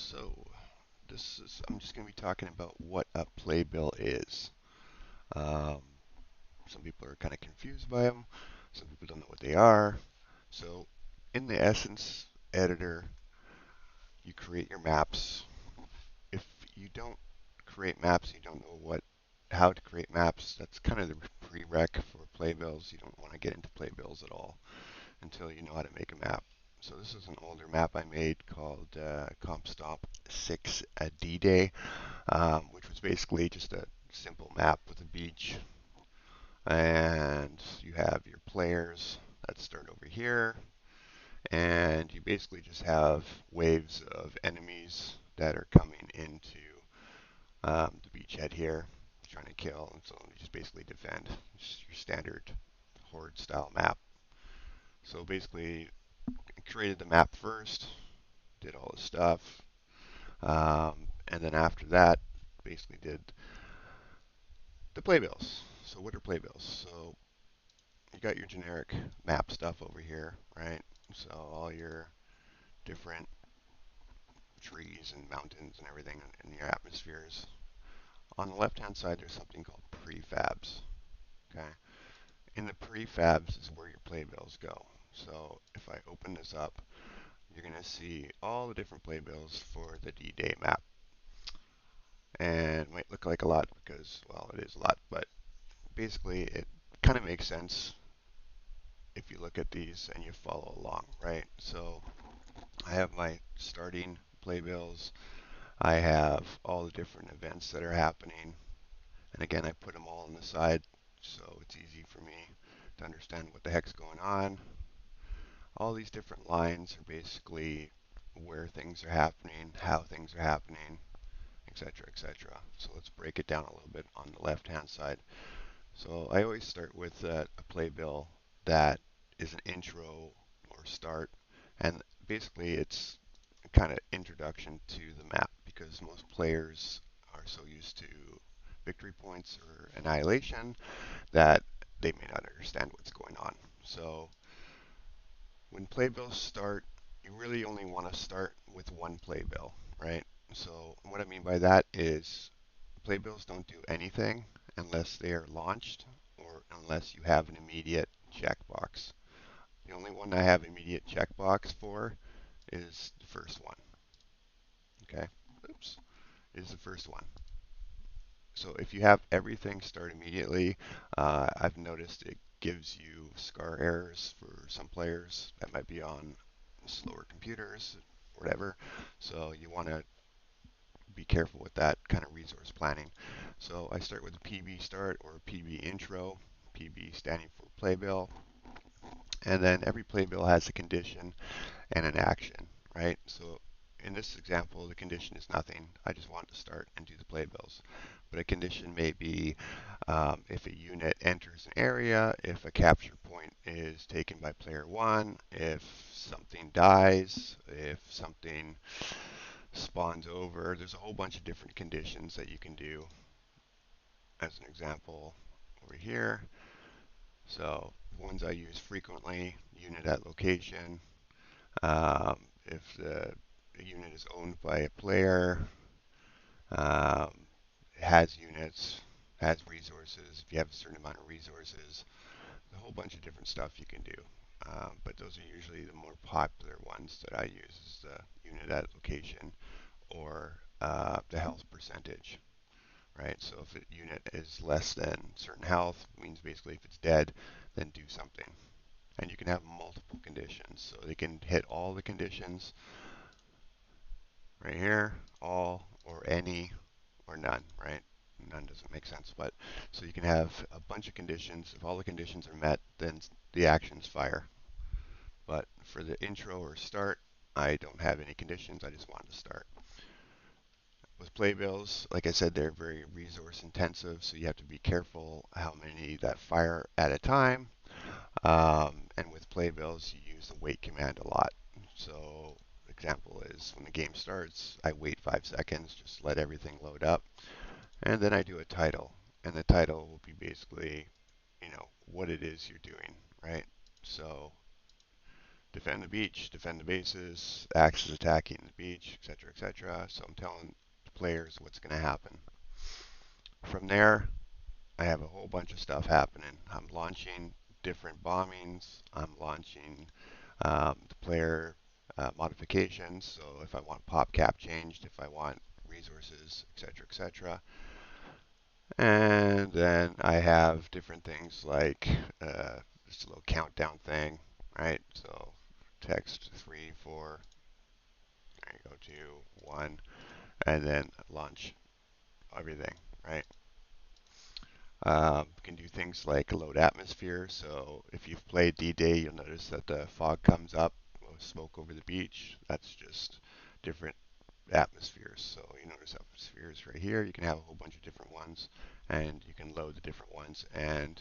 So I'm just going to be talking about what a playbill is. Um, some people are kind of confused by them. Some people don't know what they are. So in the Essence editor, you create your maps. If you don't create maps, you don't know how to create maps. That's kind of the prereq for playbills. You don't want to get into playbills at all until you know how to make a map. So this is an older map I made called Comp Stomp 6 D-Day. Which was basically just a simple map with a beach. And you have your players that start over here. And you basically just have waves of enemies that are coming into the beachhead here, trying to kill. And so you just basically defend. Just your standard horde style map. So basically, I created the map first, did all the stuff. And then after that, basically did the playbills. So what are playbills? So you got your generic map stuff over here, right? So all your different trees and mountains and everything in your atmospheres. On the left-hand side, there's something called prefabs. Okay. In the prefabs is where your playbills go. So if I open this up, you're going to see all the different playbills for the D-Day map. And it might look like a lot because, well, it is a lot, but basically it kind of makes sense if you look at these and you follow along, right? So I have my starting playbills. I have all the different events that are happening. And again, I put them all on the side so it's easy for me to understand what the heck's going on. All these different lines are basically where things are happening, how things are happening, etc., etc. So let's break it down a little bit on the left-hand side. So I always start with a playbill that is an intro or start, and basically it's kind of introduction to the map because most players are so used to victory points or annihilation that they may not understand what's going on. So when playbills start, you really only want to start with one playbill, right? So what I mean by that is playbills don't do anything unless they are launched or unless you have an immediate checkbox. The only one I have immediate checkbox for is the first one. Okay, oops, is the first one. So if you have everything start immediately, I've noticed it gives you scar errors for some players that might be on slower computers, whatever. So you want to be careful with that kind of resource planning. So I start with a PB start or a PB intro, PB standing for playbill, and then every playbill has a condition and an action, right? So in this example, the condition is nothing. I just want to start and do the playbills. But a condition may be if a unit enters an area, if a capture point is taken by player one, if something dies, if something spawns over. There's a whole bunch of different conditions that you can do. As an example over here. So the ones I use frequently, unit at location, if the unit is owned by a player, um, has units, has resources, if you have a certain amount of resources, a whole bunch of different stuff you can do. But those are usually the more popular ones that I use is the unit at location or the health percentage, right? So if a unit is less than certain health, it means basically if it's dead, then do something. And you can have multiple conditions. So they can hit all the conditions right here, all or any or none, right? None doesn't make sense, but so you can have a bunch of conditions. If all the conditions are met, then the actions fire. But for the intro or start, I don't have any conditions. I just want to start. With playbills, like I said, they're very resource intensive, so you have to be careful how many that fire at a time. And with playbills, you use the wait command a lot. So example is when the game starts, I wait 5 seconds, just let everything load up, and then I do a title. And the title will be basically, what it is you're doing, right? So defend the beach, defend the bases, axis attacking the beach, etc., etc. So I'm telling the players what's going to happen. From there, I have a whole bunch of stuff happening. I'm launching different bombings. I'm launching the player modifications. So if I want pop cap changed, if I want resources, etc., etc. And then I have different things like just a little countdown thing, right? So text 3, 4, there you go, 2, 1, and then launch everything, right? You can do things like load atmosphere. So if you've played D-Day, you'll notice that the fog comes up, smoke over the beach. That's just different atmospheres. So you notice atmospheres right here. You can have a whole bunch of different ones, and you can load the different ones. And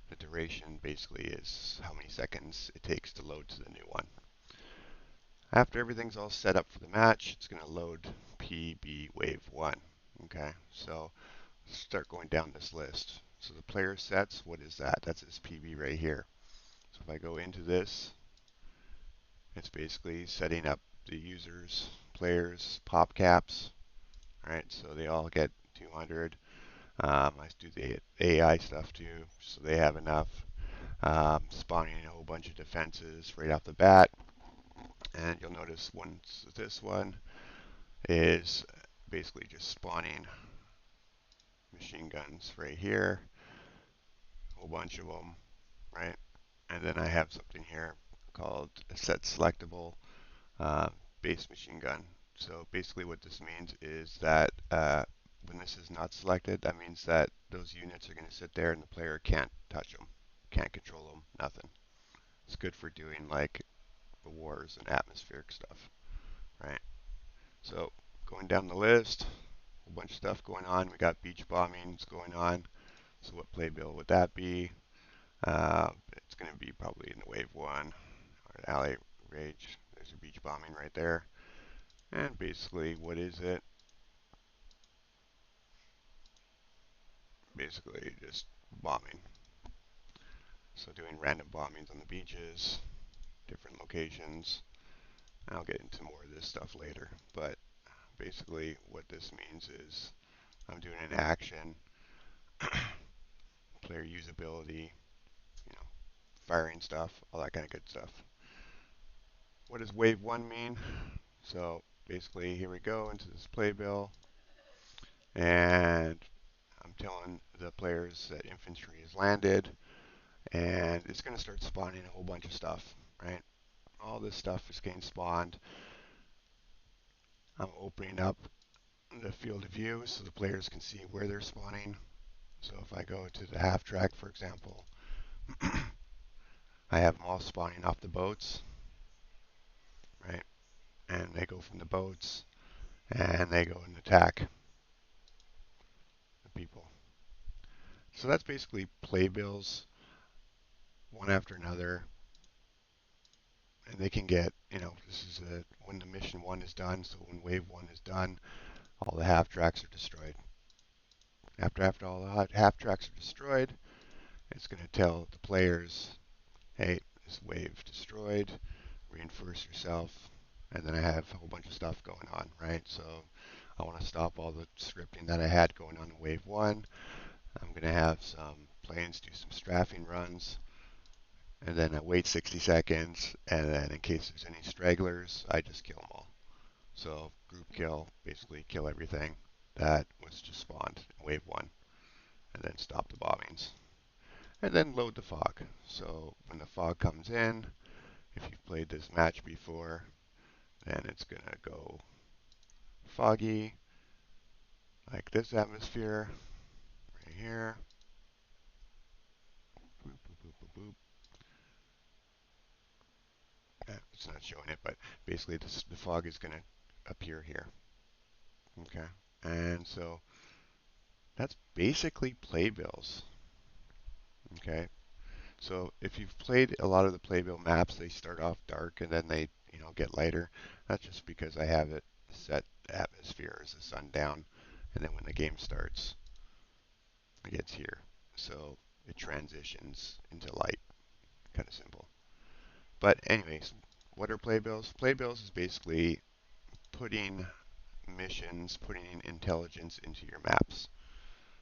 the duration basically is how many seconds it takes to load to the new one. After everything's all set up for the match, it's going to load PB Wave 1. Okay, so start going down this list. So the player sets, what is that? That's this PB right here. So if I go into this, it's basically setting up the users, players, pop caps. All right, so they all get 200. I do the AI stuff too, so they have enough. Spawning a whole bunch of defenses right off the bat. And you'll notice once this one is basically just spawning machine guns right here, a whole bunch of them, right? And then I have something here called a set selectable uh, base machine gun. So basically what this means is that when this is not selected, that means that those units are going to sit there and the player can't touch them, can't control them, nothing. It's good for doing like the wars and atmospheric stuff, right? So going down the list, a whole bunch of stuff going on. We got beach bombings going on. So what playbill would that be? It's going to be probably in the wave 1 or alley rage. There's a beach bombing right there. And basically, what is it? Basically, just bombing. So doing random bombings on the beaches, different locations. I'll get into more of this stuff later. But basically, what this means is I'm doing an action, player usability, you know, firing stuff, all that kind of good stuff. What does wave 1 mean? So basically, here we go into this playbill, and I'm telling the players that infantry has landed, and it's going to start spawning a whole bunch of stuff, right? All this stuff is getting spawned. I'm opening up the field of view so the players can see where they're spawning. So if I go to the half track, for example, I have them all spawning off the boats, right? And they go from the boats and they go and attack the people. So that's basically playbills, one after another, and they can get, this is when the mission 1 is done. So when wave 1 is done, all the half tracks are destroyed. After all the half tracks are destroyed, it's going to tell the players, hey, this wave destroyed, reinforce yourself, and then I have a whole bunch of stuff going on, right? So I want to stop all the scripting that I had going on in wave 1. I'm going to have some planes do some strafing runs, and then I wait 60 seconds, and then in case there's any stragglers, I just kill them all. So group kill, basically kill everything that was just spawned in wave 1, and then stop the bombings. And then load the fog. So when the fog comes in, if you've played this match before, then it's going to go foggy, like this atmosphere right here. Boop, boop, boop, boop, boop. It's not showing it, but basically the fog is going to appear here. Okay, and so that's basically playbills. Okay, so if you've played a lot of the playbill maps, they start off dark and then they, get lighter. That's just because I have it set atmosphere as the sundown, and then when the game starts, it gets here. So it transitions into light, kind of simple. But anyways, what are playbills? Playbills is basically putting missions, putting intelligence into your maps.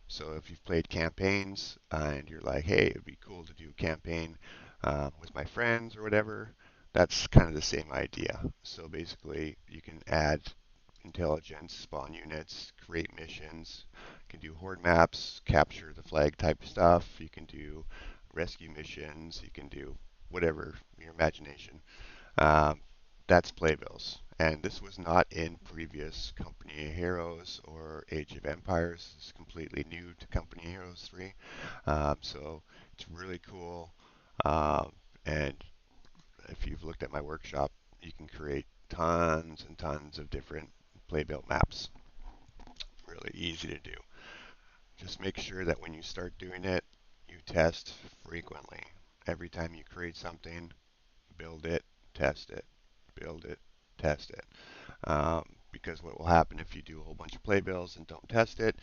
So if you've played campaigns and you're like, hey, it'd be cool to do a campaign with my friends or whatever, that's kind of the same idea. So basically, you can add intelligence, spawn units, create missions. You can do horde maps, capture the flag type stuff. You can do rescue missions. You can do whatever your imagination. Um, that's Playbills. And this was not in previous Company of Heroes or Age of Empires. It's completely new to Company of Heroes 3. So it's really cool. Um, and if you've looked at my workshop, you can create tons and tons of different playbill maps. Really easy to do. Just make sure that when you start doing it, you test frequently. Every time you create something, build it, test it, build it, test it. Because what will happen if you do a whole bunch of playbills and don't test it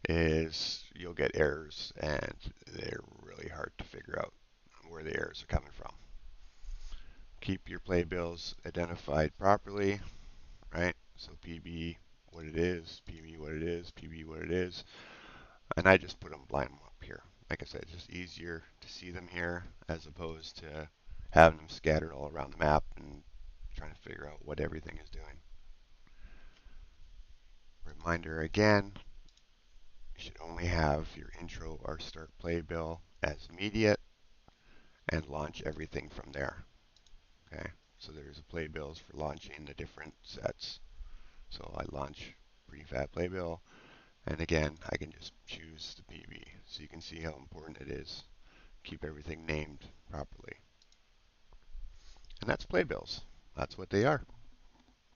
is you'll get errors, and they're really hard to figure out where the errors are coming from. Keep your playbills identified properly, right? So PB what it is, PB what it is, PB what it is, and I just put them blind up here. Like I said, it's just easier to see them here as opposed to having them scattered all around the map and trying to figure out what everything is doing. Reminder again, you should only have your intro or start playbill as immediate and launch everything from there. Okay, so there's a playbills for launching the different sets. So I launch prefab playbill, and again, I can just choose the PB. So you can see how important it is. Keep everything named properly. And that's playbills. That's what they are.